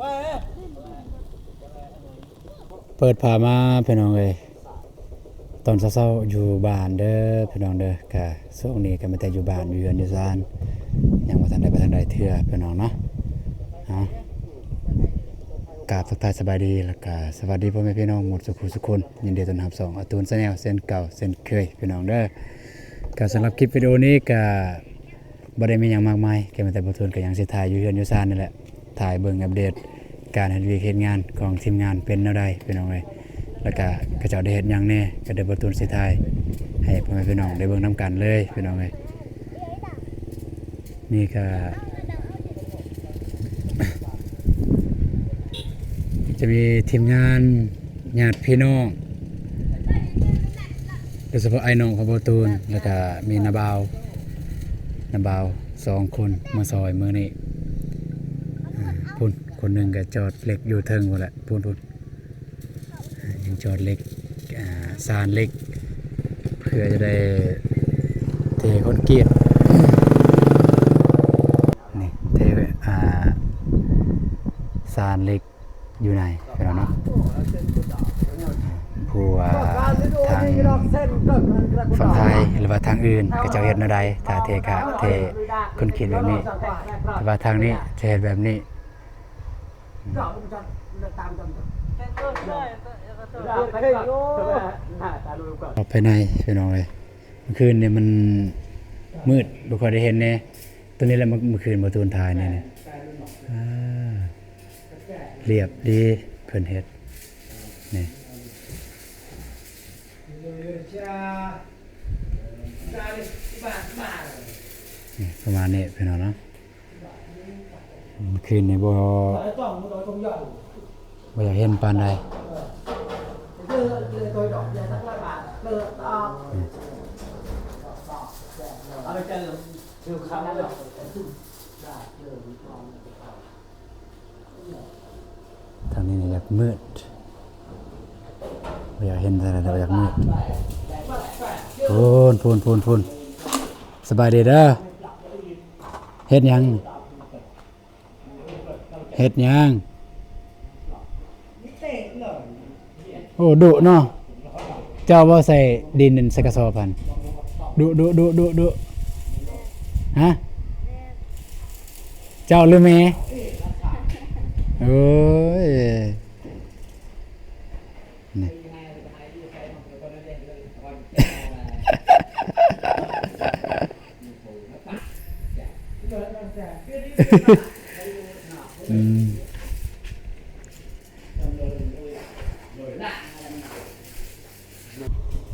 เปิดผ่ามาพี่น้องเลยตอนเช้าๆอยู่บ้านเด้อพี่น้องเด้อกะช่วงนี้ก็ไม่แต่อยู่บ้านอยู่เรือนอยู่ซานยังบ่ทันได้ไปทางใดเทื่อพี่น้องเนาะกราบทักทายสบายดีแล้วก็สวัสดีพ่อแม่พี่น้องหมดทุกคนยินดีต้อนรับ2ตูนชาแนลเส้นเก่าเส้นเคยพี่น้องเด้อก็สำหรับคลิปวิดีโอนี้ก็บ่ได้มีหยังมากมายแค่แต่บ่ตูนก็ยังสิถ่ายอยู่เรือนอยู่ซานนี่แหละถ่ายเบิ่งอัปเดตการเฮ็ดวีเฮ็ดงานของทีมงานเป็นแนวใดพี่น้องเอ้ยแล้วก็กระเจ้าได้เฮ็ดหยังแน่ก็ได้บ่ตูนสิถ่ายให้พ่อแม่พี่น้องได้เบิ่งนํกันเลยพี่น้องเอ้ยนี่ก็จะมีทีมงานญาติพี่น้องโดยเฉพาะไอ้น้องของบ่ตูนแล้วก็มีนาบ่าว2คนมาซอยมื้อนี้พุ่นคนหนึงก็จอดเหล็กอยู่เทิงพุ่นแหละพุ่นยังจอดเหล็กซานเหล็กเพื่อจะได้เทคอนกรีตนี่เทซานเหล็กอยู่ไหนพี่น้องเนาะผู้ทางฝั่งไทยหรือว่าทางอื่นก็จะเฮ็ดแนวใดถ้าเทคอนกรีตแบบนี้แต่ว่าทางนี้จะเฮ็ดแบบนี้ออกไปในพี่น้องเลยเมื่อคืนเนี่ยมันมืดบุคคลได้เห็นเนี่ยตัวนี้แหละเมื่อคืนประตูนทายเนี่ยเรียบดีเพิ่นเฮ็ดนี่ประมาณนี้พี่น้องเนาะเมื่อคืนนี่บ่อยากเห็นปานใดทางนี้อยากมืดบ่อยากเห็นแต่อยากมืดพูนสบายดีเด้อเฮ็ดหยังโอ้ดุเนาะเจ้าว่าใส่ดินใส่กระสอบพันดุฮะเจ้าหรือแม่โอ้ยนี่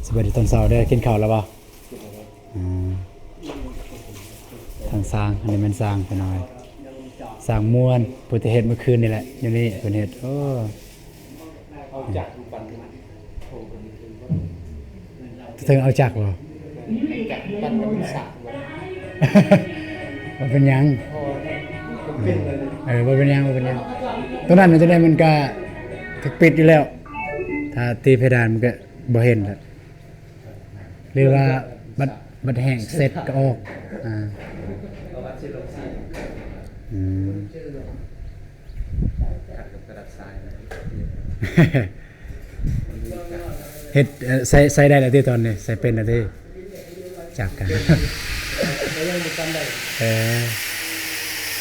สวัสดีตอนเช้าได้กินข้าวแล้วป่ะทางสร้างอันนี้มันสร้างไปหน่อยสร้างม้วนพุทธเฮ็ดเมื่อคืนนี่แหละอยู่นี่พุทธเฮ็ดโอ้ถึงเอาจักเหรอมันเป็นยังมันเป็นยังตอนนั้นมันจะได้มันก็ปิดอยู่แล้วถ้าตีเพดานมันก็บ่เห็นแล้วหรือว่าบัดแห้งเสร็จก็ออกเฮ็ดใส่ได้แล้วที่ตอนนี้ใส่เป็นแล้วที่จากกันยังบ่กันได้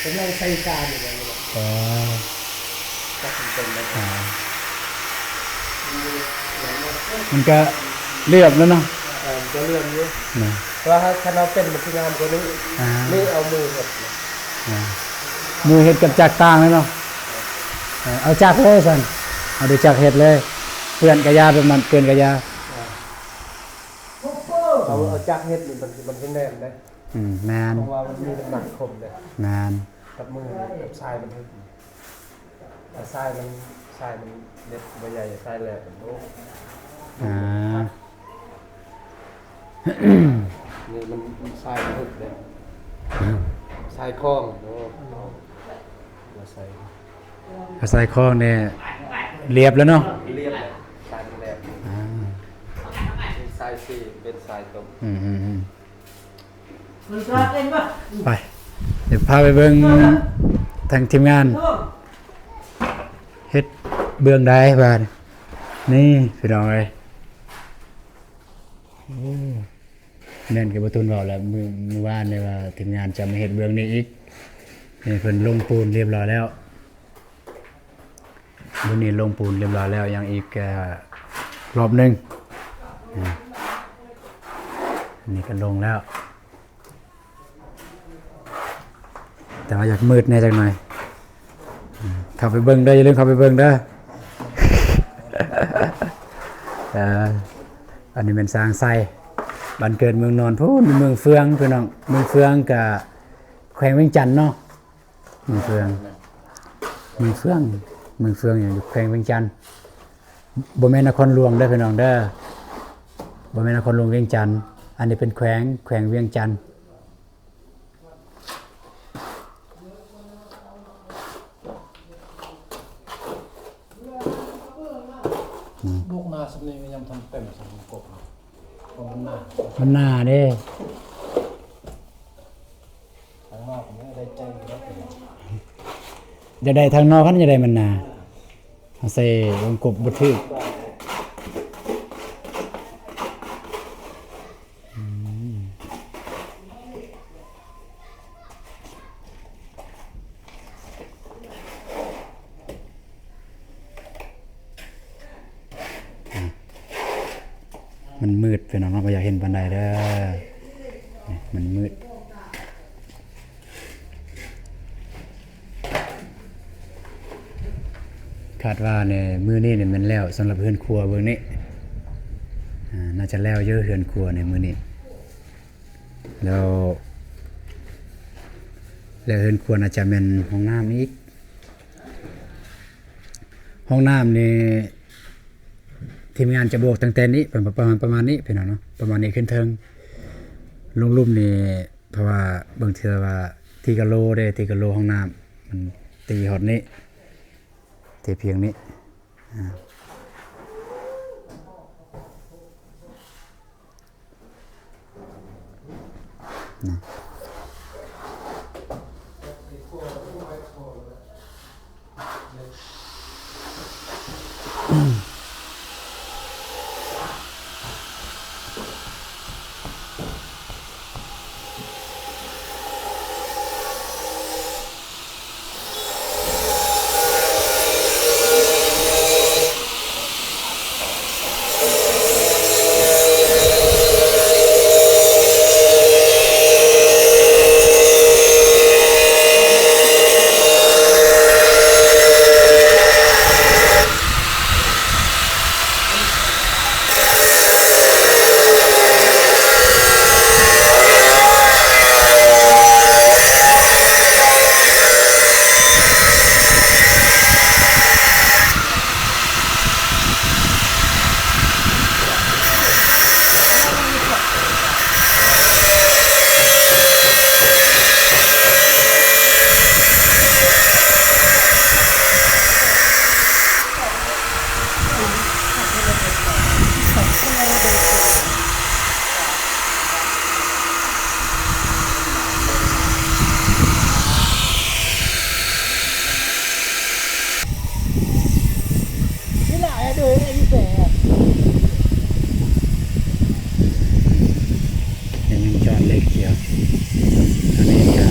ผมลองใส่กาอยู่เลยมันก็เรียบแล้วเนาะจะเลื่อนเยอะเพราะว่าถ้าเราเป็นมันคืองามกว่านี้นี่เอามือเฮ็ดกับจักรต่างเลยเนาะเอาจักรเลยสันเอาดูจักรเฮ็ดเลยเปื้อนกระยาเป็นมันเปื้อนกระยาเอาจักรเฮ็ดนี่มันเป็นแน่นได้แมนเพราะว่ามันมีน้ำหนักคมเลยแมนกับมือกับทรายมันเฮ็ดทรายมันเด็ดใบใหญ่ทรายแหลกโอ้นี่มันทรายมันเฮ็ดเลยทรายคล้องโอ้ทรายคล้องเนี่ยเรียบแล้วเนาะเรียบเลยทรายมันแหลกทรายสีเป็นทรายตรงไปเดี๋ยวพาไปเบิ่งทางทีมงาน เบื้องใดบาดนี่พี่น้องเอ้ยโอ้แม่นกับบ่ตุนเว้าแล้วมื้อวานนี่ว่าทีมงานจะมาเฮ็ดเบื้องนี้อีกนี่เพิ่นลงปูนเรียบร้อยแล้วมื้อนี้ลงปูนเรียบร้อยแล้วยังอีกรอบหนึงนี่ก็ลงแล้วแต่ว่าอยากมืดแน่จังหน่อยเข้าไปเบิ่งเด้ออย่าลืมเข้าไปเบิ่งเด้อ อันนี้เป็นสร้างไส้บ้านเกิดเมืองนอนพูนเมืองเฟืองพี่น้องเมืองเฟืองกับแขวงเวียงจันทน์เนาะเมืองเฟืองอยู่แขวงเวียงจันทน์บ่แม่นนครหลวงเด้อพี่น้องเด้อบ่แม่นนครหลวงเวียงจันทน์อันนี้เป็นแขวงเวียงจันทน์ ลูกนาสำนีมันยังทำเต็มสมกบเพราะมันหนา มันหน้าเด้ ทางนอกผมไม่ได้ใจแล้วเป็น จะได้ทางนอกคันจะได้มันหน้าเอาใส่วงกบบ่ถึกมันมืดพี่น้องเราบ่อยากเห็นปานใดเด้อนี่มันมืดคาดว่าเนี่ยมื้อนี้เนี่ยมันแล้วสำหรับเฮือนครัวเบิ่งนี้น่าจะแล้วเยอะเฮือนครัวในมื้อนี้แล้วเฮือนครัวน่าจะแม่นห้องน้ำอีกห้องน้ำนี่ทีมงานจะบวกตั้งแต่นี้ประมาณนี้พี่น้องเนาะประมาณนี้ขึ้นเทิงลงลุ่มนี่เพราะว่าบางเทื่อว่าตีกะโลได้ตีกะโลห้องน้ำมันตีฮอดนี้ตีเพียงนี้นะนี่แหละเดินไอ้นี่แสบ ยังจอดเล็กเดียวอันนี้จะ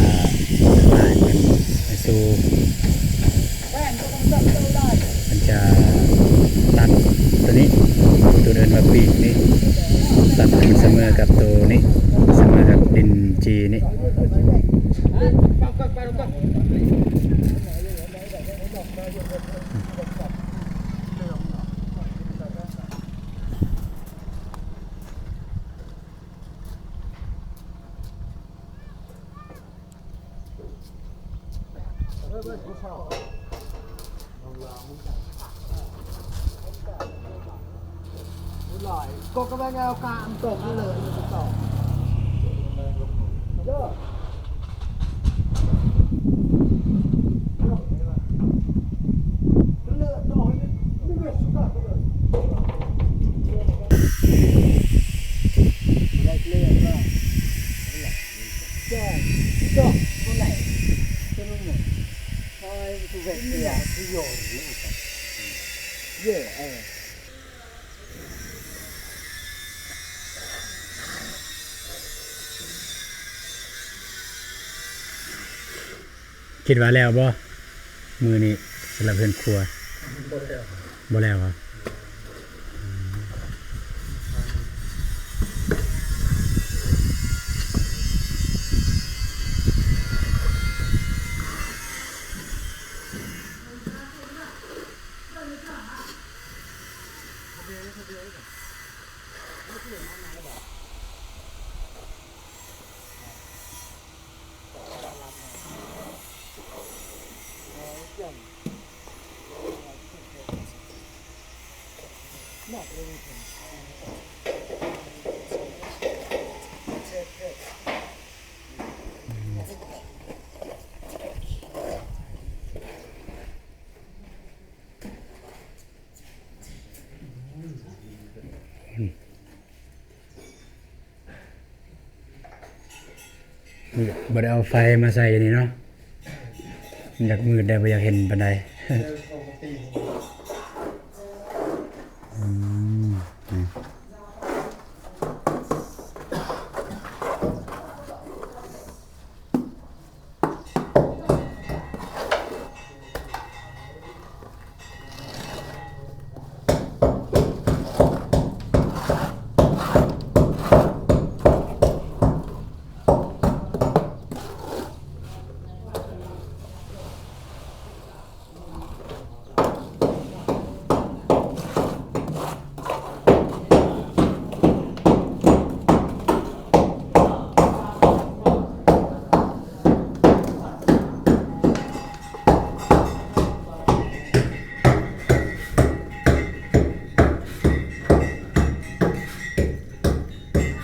ลายเป็นไอซูมันจะตัดตัวนี้ตัวเดินมาปีกนี่ตัดให้มันเสมอกับตัวนี้เสมอกับดินจีนี่ก็กำลังเอาการตกนี่เลยต่อเยอะเลือดต่อไม่เลือดสุดยอดเลยได้เลือดว่าแจ้งจบเมื่อไหร่จะรู้หมดคอยถูกเวทเสียที่โยน เย่คิดว่าแล้วบ่มือนี้สำหรับเพื่อนครัวบ่แล้วครับนี่บ่ได้เอาไฟมาใส่นี่เนาะอยากมืดได้บ่อยากเห็นปานใดอืมนี่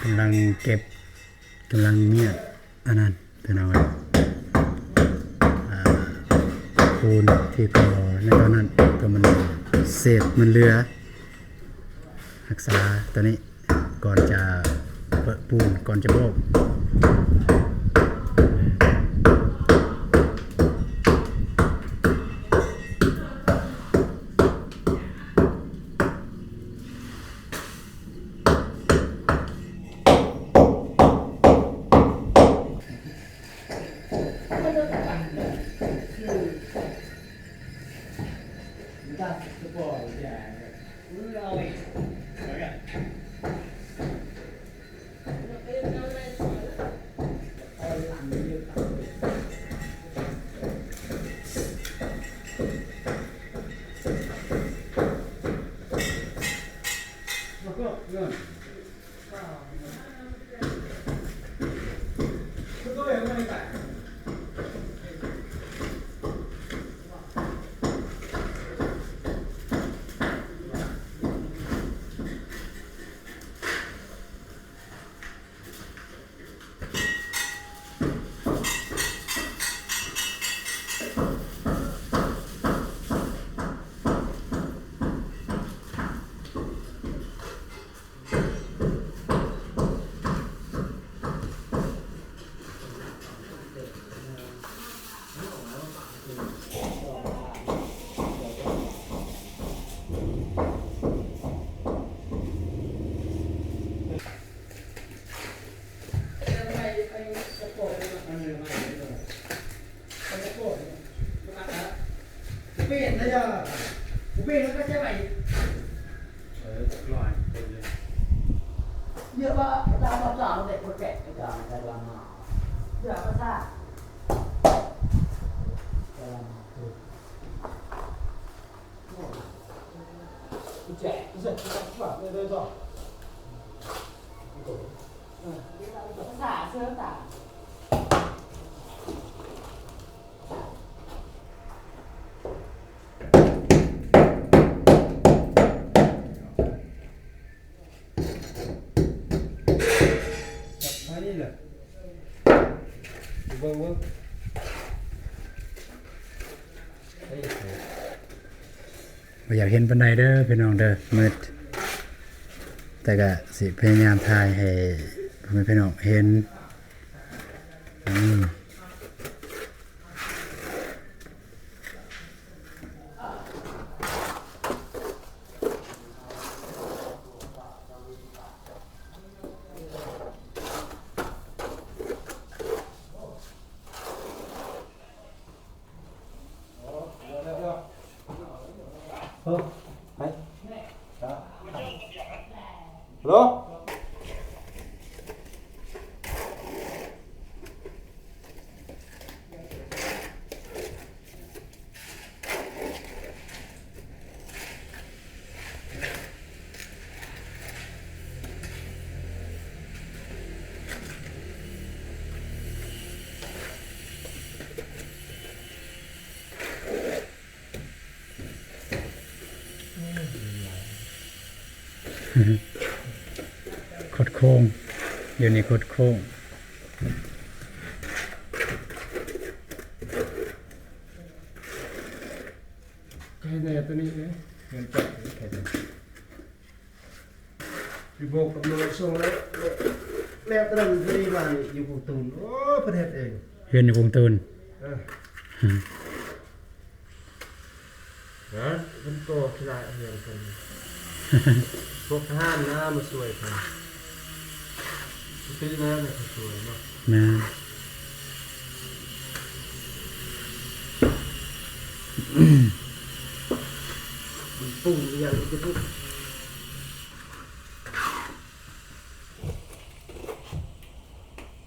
กำลังเก็บกำลังเนี่ยอันนั้นพี่น้องปูนที่ก่อในตอนนั้นก็มันเศษมันเหลือรักษาตัวนี้ก่อนจะเปิดปูนก่อนจะโบกเยอะว่าดาวสาวเด็กคนแก่ก็ได้ลำมาเยอะก็ได้แจกแจกแบบเลยเลยจ้ะภาษาเชื่อต่างบ่อยากเห็นปานใดเด้อพี่น้องเด้อมืดแต่ก็สิพยายามถ่ายให้พ่อแม่พี่น้องเห็น ไปฮัลโหลคดโค้งอยู่ในคดโค้งใครเนี่ยตัวนี้เนี่ยเงินจัดใครเนี่ยพี่โบกกับมือส่งแล้วตอนนั้นที่มาอยู่กูตูนโอ้ประเทศเอง เฮือนในกรุงตูน นะมันโตขนาดเงินกันพวกทหารนะมาสวยกันตีนะเนี่ยสวยมาก แม่ ปุ่งอย่างนี้ทุก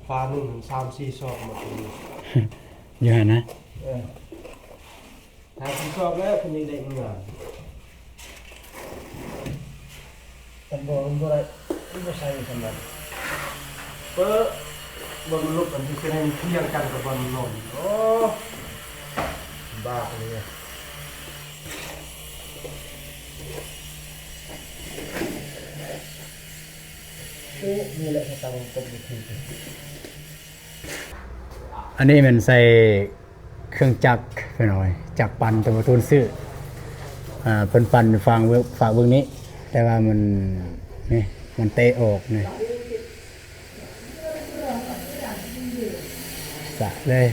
ฟ้าหนึ่ง3-4 ซอกมาตรงนี้ อยู่หั่นนะ ทางที่ชอบแล้วคนนี้ได้เงินผมบอกมันบ่ได้มันบ่ใช่สำหรับเปิ้บนลุกอันที่เป็นเที่ยงกันกับบนนนโอ้บ้าเลยนี่แหละที่ตั้งเป็นวิธี อันนี้มันใส่เครื่องจักรไปหน่อยจักรปั่นตัวตูนซื้อเพิ่นปั่นฟังฝากเบื้องนี้ แต่ว่ามันนี่มันเตะออกนี่สะเลย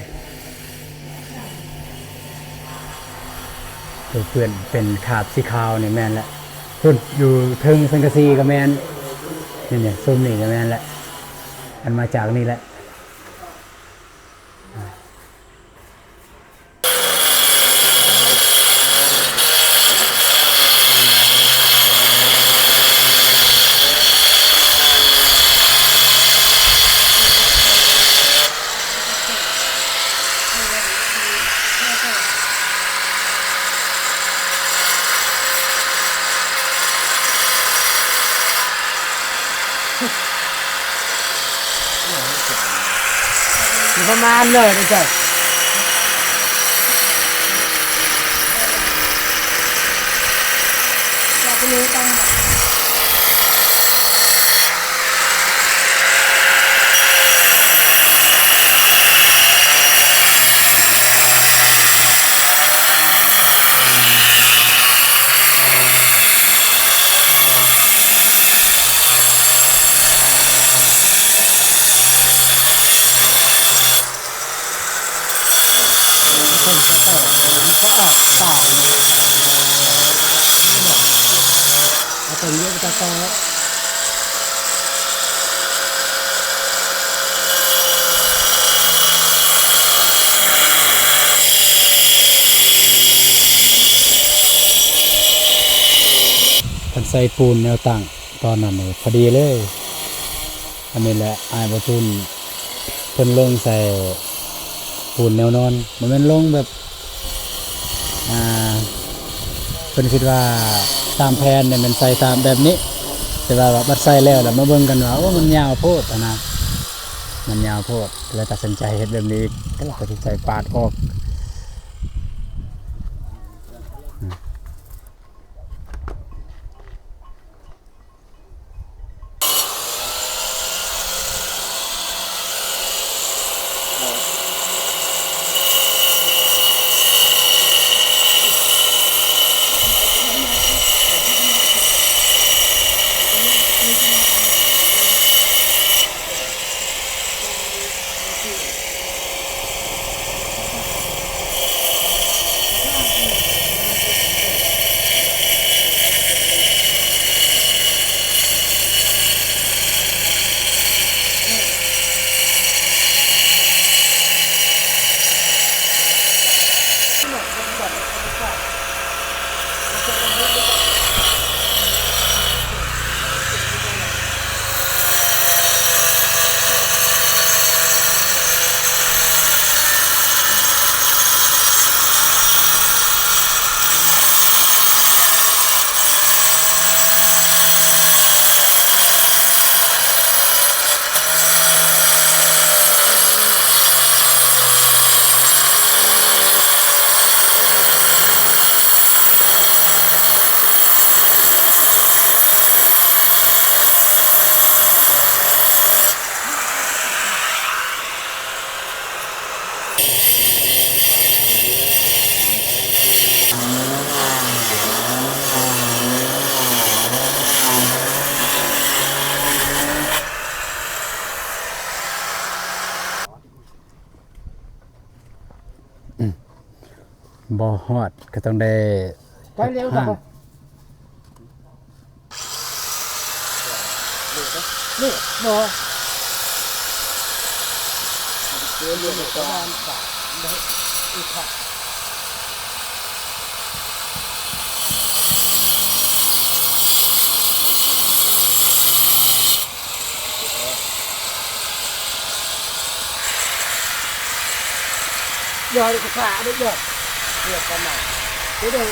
ตัวเพื่อนเป็นขาบสีขาวนี่แม่นละพุ่นอยู่เทิงสังกะสีก็แม่นนี่เนี่ยส้มนี่ก็แม่นละอันมาจากนี่แหละ อยู่ประมาณเลยนะจ๊ะเราไปรู้กันตรงนี้จะต่อกันใส่ปูนแนวตั้งตอนนั้นพอดีเลยอันนี้แหละอายบทุนเพิ่นลงใส่ปูนแนวนอนมันเป็นลงแบบเพิ่นคิดว่าตามแผนเนี่ยมันใส่ตามแบบนี้แต่ว่าบัดใส่แล้วแล้วมาเบิ่งกันว่าโอ้มันยาวโพดนะมันยาวโพดเลยตัดสินใจเฮ็ดแบบนี้ก็ตัดสินใจปาดออก บ่ฮอดก็ต้องได้ ไปเร็วจังนี่บ่ giờ được xả được được con này thế đây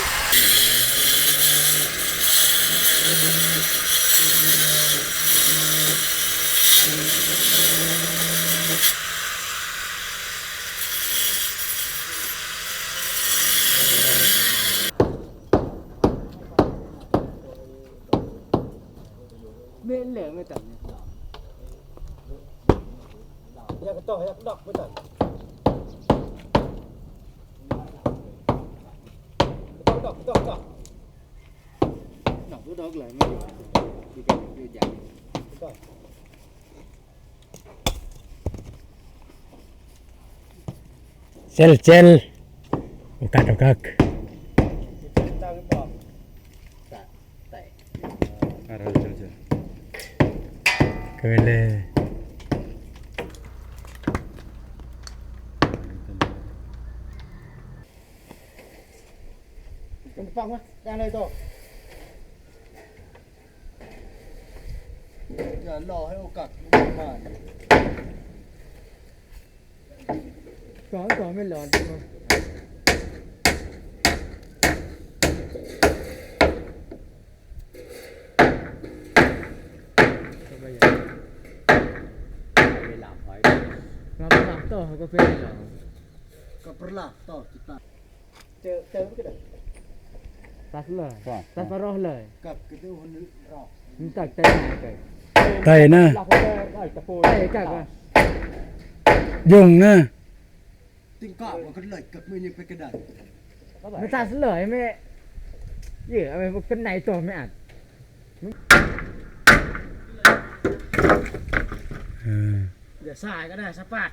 bên lẻ người tận nhà cái tỏi đọc với tỏi đọc cái đó lại mới đi cái đi dạng Cel ukak tăng bò kele phong á đang đây thôi giờ lò hay ô cặt mà có mới lọt được không làm to cà phê là có perlah to kita chơi cái đấy tắt lời tắt vào rồi lời cặp cái thứ hôn nữ rõ mình tắt tay này cái tay na lọc vào đây cái phôi tay cả rồi dùng na tình cảm mà cái lời cặp mình như cái đàn người ta sẽ lời mẹ gì ở một cái này to mẹ để xài cái này sắp bát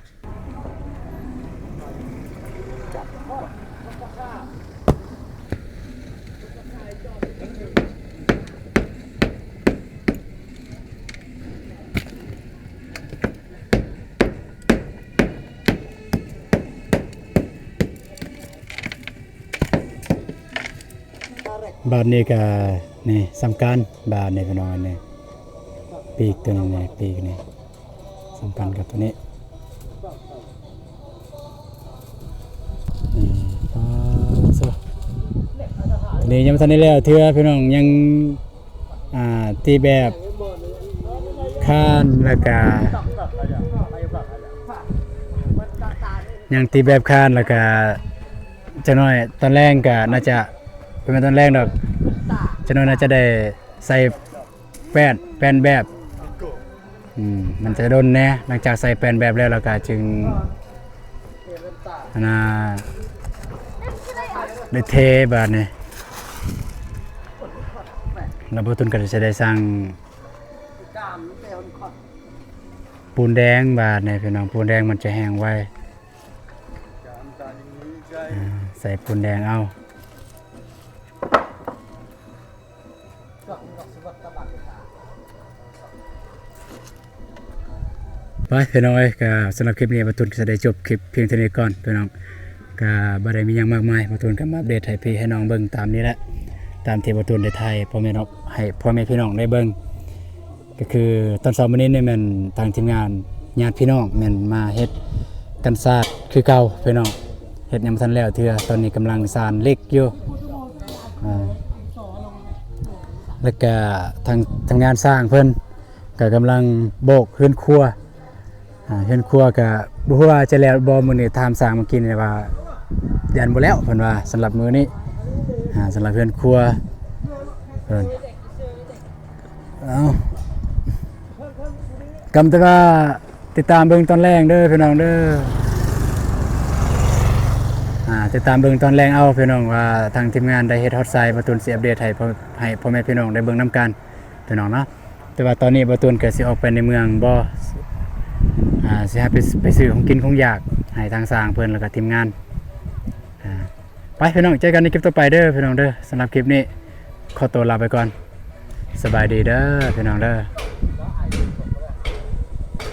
บาทนี้ก็นี่สำคัญบาทนี่พี่น้องนี่ปีกตัวนี้นี่ปีกนี่สำคัญกับตัวนี้ตัวนี้ยังไม่ทันได้แล้วเทื่อพี่น้องยังตีแบบข้านแล้วก็ยังตีแบบข้านแล้วก็จะน้อยตอนแรกก็น่าจะเป็นตอนแรกดอกจะน้อยน่าจะได้ใส่แป้นแบบมันจะโดนแน่หลังจากใส่แป้นแบบแล้วเราก็จึงได้เทบาดนี่เราบ่ตุนก็จะได้สร้างปูนแดงบาดนี่พี่น้องปูนแดงมันจะแห้งไวใส่ปูนแดงเอาไปพี่น้องก็สำหรับคลิปนี้มาตุนก็จะได้จบคลิปเพียงเท่านี้ก่อนพี่น้องก็บ่ได้มีหยังมากมายมาตุนก็มาอัปเดตให้พี่ให้น้องเบิ่งตามนี้แหละตามที่มาตุนได้ถ่ายพ่อแม่น้องให้พ่อแม่พี่น้องได้เบิ่งก็คือตอนเช้ามื้อนี้เนี่ยแม่นทางทีมงานญาติพี่น้องแม่นมาเฮ็ดกันศาสตร์คือเก่าพี่น้องเฮ็ดยังบ่ทันแล้วเทื่อตอนนี้กำลังสานเหล็กอยู่แล้วก็ทางงานสร้างเพิ่นก็กำลังโบกเฮือนครัวเฮือนครัวก็บ่ฮู้ว่าจะแล้วบ่มื้อนี้ถามสร้างเมื่อกี้นี่ว่ายันบ่แล้วเพิ่นว่าสำหรับมื้อนี้สำหรับเฮือนครัวเพิ่นกำแต่ว่าติดตามเบิ่งตอนแรกเด้อพี่น้องเด้อติดตามเบิ่งตอนแรกเอาพี่น้องว่าทางทีมงานได้เฮ็ดฮอตไซต์บ่ตูนสิอัปเดตให้พ่อแม่พี่น้องได้เบิ่งนํกันพี่น้องเนาะแต่ว่าตอนนี้บ่ตูนก็สิออกไปในเมืองบ่สิหาไปซื้อของกินของอยากให้ทางสร้างเพิ่นแล้วก็ทีมงาน ไปพี่น้องเจอกันในคลิปต่อไปเด้อพี่น้องเด้อสำหรับคลิปนี้ขอตัวลาไปก่อนสบายดีเด้อพี่น้องเด้อ